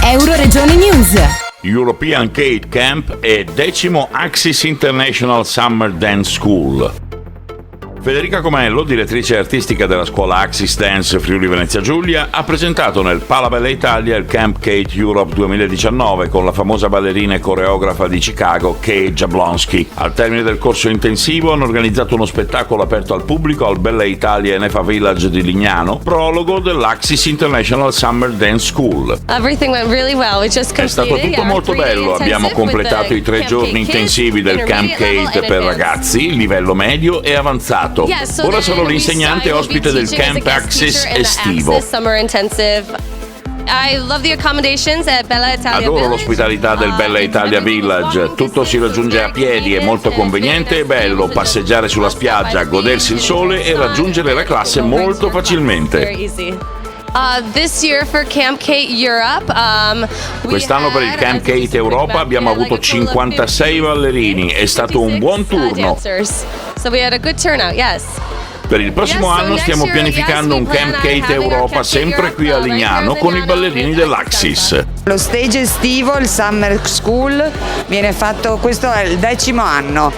Euroregione News. European Kate Camp e 10° Axis International Summer Dance School. Federica Comello, direttrice artistica della scuola Axis Dance Friuli Venezia Giulia, ha presentato nel Palabella Italia il Camp Kate Europe 2019 con la famosa ballerina e coreografa di Chicago Kate Jablonski. Al termine del corso intensivo hanno organizzato uno spettacolo aperto al pubblico al Bella Italia Nefa Village di Lignano, prologo dell'Axis International Summer Dance School. È stato tutto molto bello, abbiamo completato i 3 giorni intensivi del Camp Kate per ragazzi, livello medio e avanzato. Ora sarò l'insegnante ospite del Camp Axis estivo. Adoro l'ospitalità del Bella Italia Village, tutto si raggiunge a piedi, è molto conveniente e bello passeggiare sulla spiaggia, godersi il sole e raggiungere la classe molto facilmente. Quest'anno per il Camp Kate Europa abbiamo avuto 56 ballerini, è stato un buon turno. Per il prossimo anno stiamo pianificando un Camp Kate Europa sempre qui a Lignano con i ballerini dell'Axis. Lo stage estivo, il Summer School, viene fatto, questo è il 10° anno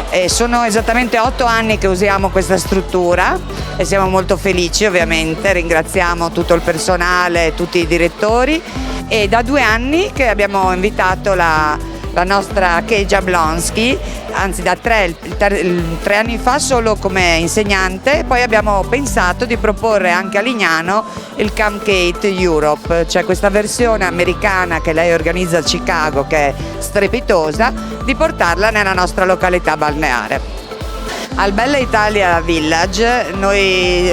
e sono esattamente 8 anni che usiamo questa struttura e siamo molto felici, ovviamente, ringraziamo tutto il personale, tutti i direttori, e da 2 anni che abbiamo invitato la nostra Kate Jablonski, anzi da 3 anni fa solo come insegnante, poi abbiamo pensato di proporre anche a Lignano il Camp Kate Europe, cioè questa versione americana che lei organizza a Chicago, che è strepitosa, di portarla nella nostra località balneare. Al Bella Italia Village noi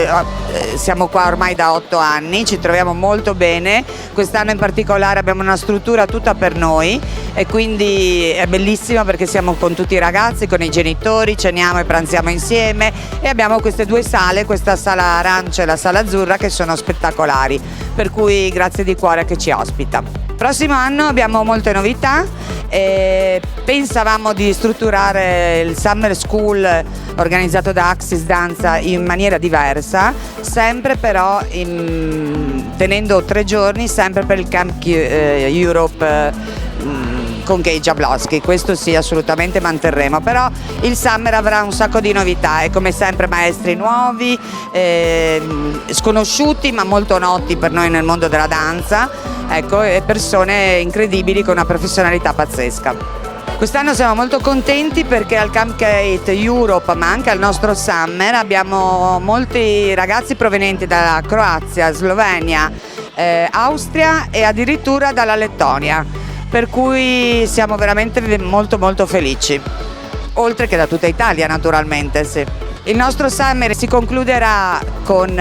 siamo qua ormai da 8 anni, ci troviamo molto bene, quest'anno in particolare abbiamo una struttura tutta per noi e quindi è bellissima perché siamo con tutti i ragazzi, con i genitori, ceniamo e pranziamo insieme e abbiamo queste 2 sale, questa sala arancia e la sala azzurra, che sono spettacolari, per cui grazie di cuore che ci ospita. Prossimo anno abbiamo molte novità. Pensavamo di strutturare il Summer School organizzato da Axis Danza in maniera diversa, sempre però tenendo 3 giorni sempre per il Camp Europe con Kate Jablonski. Questo sì, assolutamente manterremo, però il Summer avrà un sacco di novità e come sempre maestri nuovi, sconosciuti ma molto noti per noi nel mondo della danza, ecco, e persone incredibili con una professionalità pazzesca. Quest'anno siamo molto contenti perché al Camp Kate Europe, ma anche al nostro Summer, abbiamo molti ragazzi provenienti dalla Croazia, Slovenia, Austria e addirittura dalla Lettonia, per cui siamo veramente molto molto felici, oltre che da tutta Italia naturalmente, sì. Il nostro Summer si concluderà con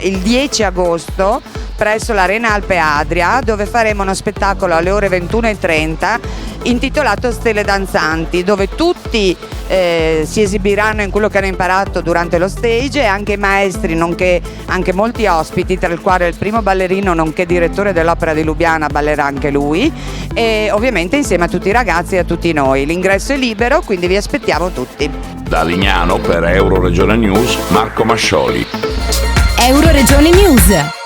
il 10 agosto presso l'Arena Alpe Adria, dove faremo uno spettacolo alle ore 21:30 intitolato Stelle Danzanti, dove tutti si esibiranno in quello che hanno imparato durante lo stage, e anche i maestri, nonché anche molti ospiti, tra il quale il primo ballerino nonché direttore dell'Opera di Lubiana ballerà anche lui, e ovviamente insieme a tutti i ragazzi e a tutti noi. L'ingresso è libero, quindi vi aspettiamo tutti. Da Lignano per Euroregione News, Marco Mascioli. Euroregione News.